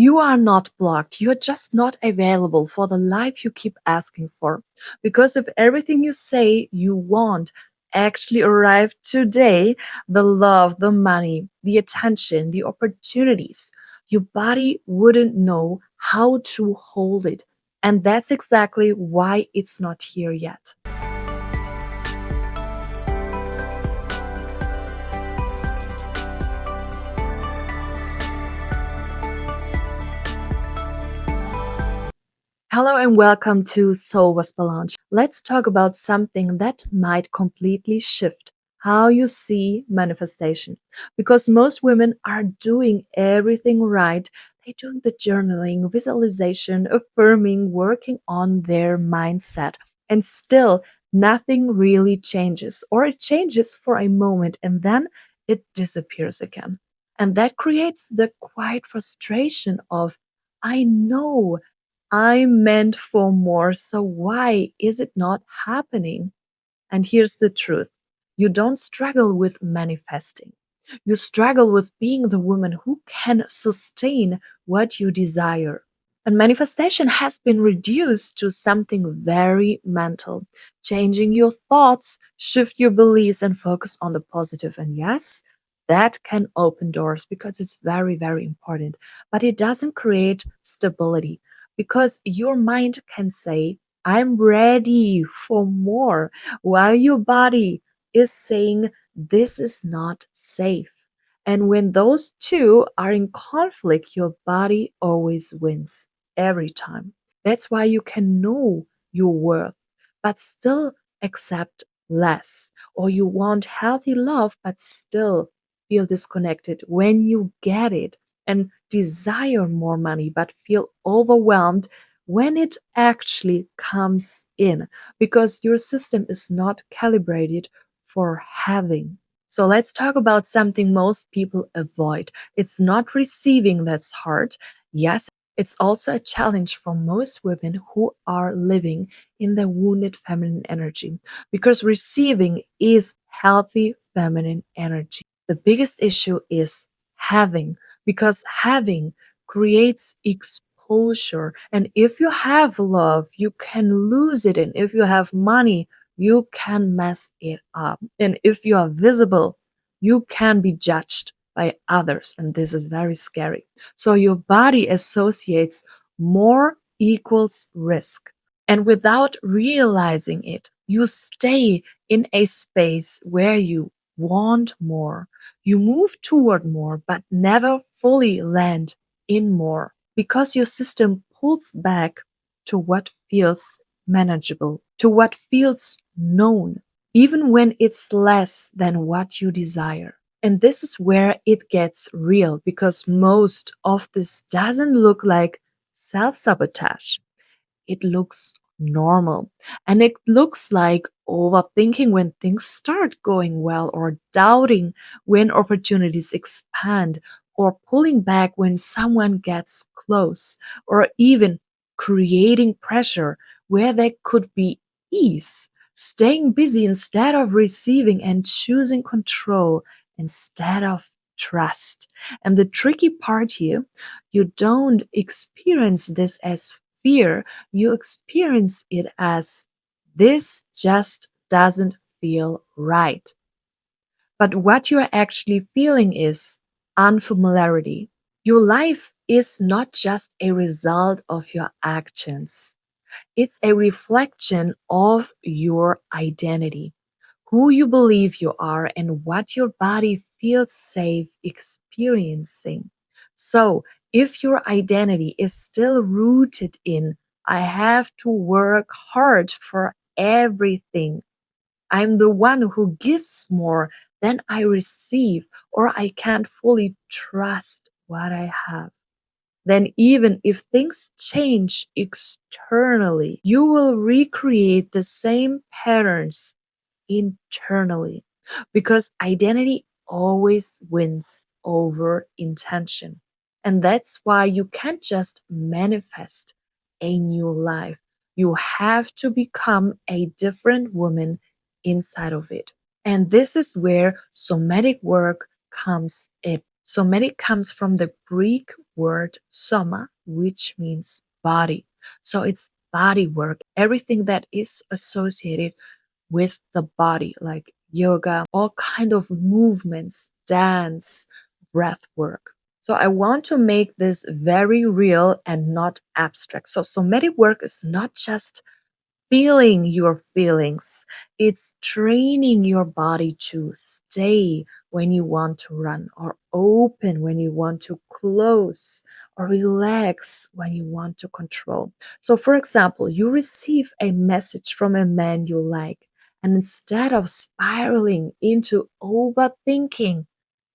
You are not blocked. You're just not available for the life you keep asking for. Because if everything you say you want actually arrived today, the love, the money, the attention, the opportunities, your body wouldn't know how to hold it. And that's exactly why it's not here yet. Hello and welcome to Soul Was Balance. Let's talk about something that might completely shift how you see manifestation. Because most women are doing everything right. They're doing the journaling, visualization, affirming, working on their mindset. And still, nothing really changes, or it changes for a moment and then it disappears again. And that creates the quiet frustration of, I know I'm meant for more, so why is it not happening? And here's the truth: you don't struggle with manifesting, you struggle with being the woman who can sustain what you desire. And manifestation has been reduced to something very mental. Changing your thoughts, shift your beliefs, and focus on the positive. And yes, that can open doors because it's very, very important. But it doesn't create stability because your mind can say, I'm ready for more, while your body is saying, this is not safe. And when those two are in conflict, your body always wins every time. That's why you can know your worth, but still accept less. Or you want healthy love, but still feel disconnected when you get it, and desire more money, but feel overwhelmed when it actually comes in because your system is not calibrated for having. So let's talk about something most people avoid. It's not receiving that's hard. Yes, it's also a challenge for most women who are living in their wounded feminine energy because receiving is healthy feminine energy. The biggest issue is having, because having creates exposure. And if you have love, you can lose it. And if you have money, you can mess it up. And if you are visible, you can be judged by others. And this is very scary. So your body associates more equals risk. And without realizing it, you stay in a space where you want more. You move toward more, but never fully land in more because your system pulls back to what feels manageable, to what feels known, even when it's less than what you desire. And this is where it gets real because most of this doesn't look like self sabotage. It looks normal. And it looks like overthinking when things start going well, or doubting when opportunities expand, or pulling back when someone gets close, or even creating pressure where there could be ease, staying busy instead of receiving, and choosing control instead of trust. And the tricky part here, you don't experience this as fear, you experience it as, this just doesn't feel right. But what you're actually feeling is unfamiliarity. Your life is not just a result of your actions, it's a reflection of your identity, who you believe you are, and what your body feels safe experiencing. So, if your identity is still rooted in, I have to work hard for everything, I'm the one who gives more than I receive, or I can't fully trust what I have, then even if things change externally, you will recreate the same patterns internally because identity always wins over intention. And that's why you can't just manifest a new life. You have to become a different woman inside of it. And this is where somatic work comes in. Somatic comes from the Greek word soma, which means body. So it's body work, everything that is associated with the body, like yoga, all kind of movements, dance, breath work. So I want to make this very real and not abstract. So somatic work is not just feeling your feelings. It's training your body to stay when you want to run, or open when you want to close, or relax when you want to control. So, for example, you receive a message from a man you like, and instead of spiraling into overthinking,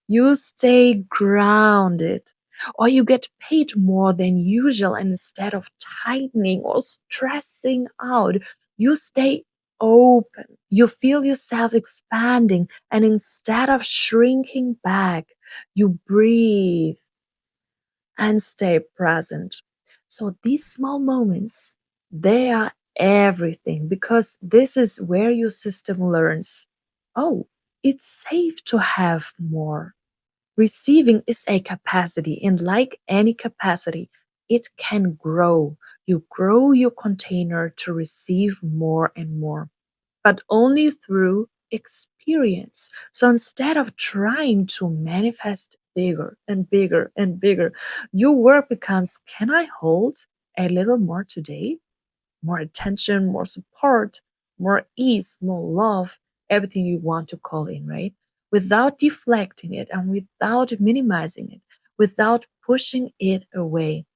you stay grounded, or you get paid more than usual, and instead of tightening or stressing out, you stay open. You feel yourself expanding, and instead of shrinking back, you breathe and stay present. So these small moments, they are everything, because this is where your system learns, oh, it's safe to have more. Receiving is a capacity, and like any capacity, it can grow. You grow your container to receive more and more, but only through experience. So instead of trying to manifest bigger and bigger and bigger, your work becomes, can I hold a little more today? More attention, more support, more ease, more love, everything you want to call in, right? Without deflecting it and without minimizing it, without pushing it away.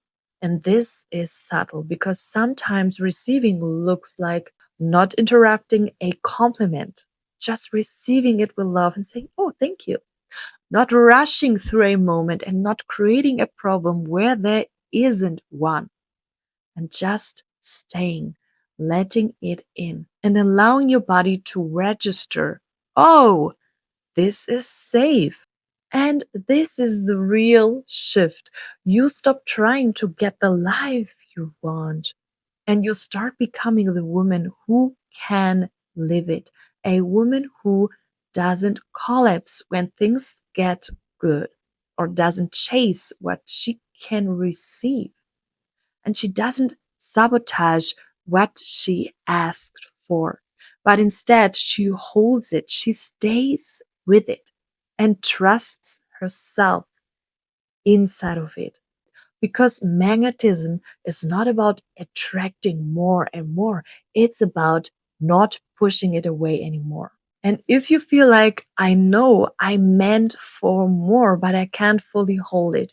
And this is subtle, because sometimes receiving looks like not interrupting a compliment, just receiving it with love and saying, oh, thank you. Not rushing through a moment and not creating a problem where there isn't one, and just staying, letting it in, and allowing your body to register, oh, this is safe. And this is the real shift. You stop trying to get the life you want, and you start becoming the woman who can live it. A woman who doesn't collapse when things get good, or doesn't chase what she can receive, and she doesn't sabotage what she asked for, but instead she holds it, she stays with it, and trusts herself inside of it. Because magnetism is not about attracting more and more, it's about not pushing it away anymore. And if you feel like, I know I meant for more, but I can't fully hold it,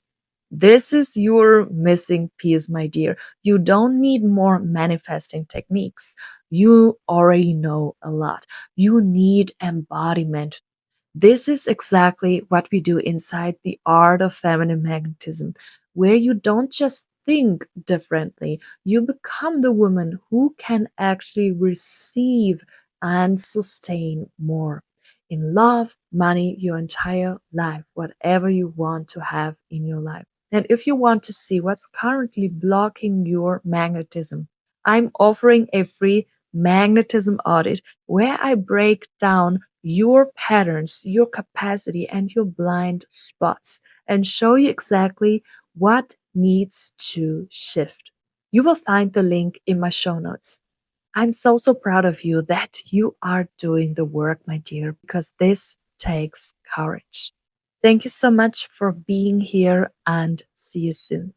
this is your missing piece, my dear. You don't need more manifesting techniques. You already know a lot. You need embodiment. This is exactly what we do inside the art of feminine magnetism, where you don't just think differently, you become the woman who can actually receive and sustain more in love, money, your entire life, whatever you want to have in your life. And if you want to see what's currently blocking your magnetism, I'm offering a free magnetism audit where I break down your patterns, your capacity, and your blind spots, and show you exactly what needs to shift. You will find the link in my show notes. I'm so proud of you that you are doing the work, my dear, because this takes courage. Thank you so much for being here, and see you soon.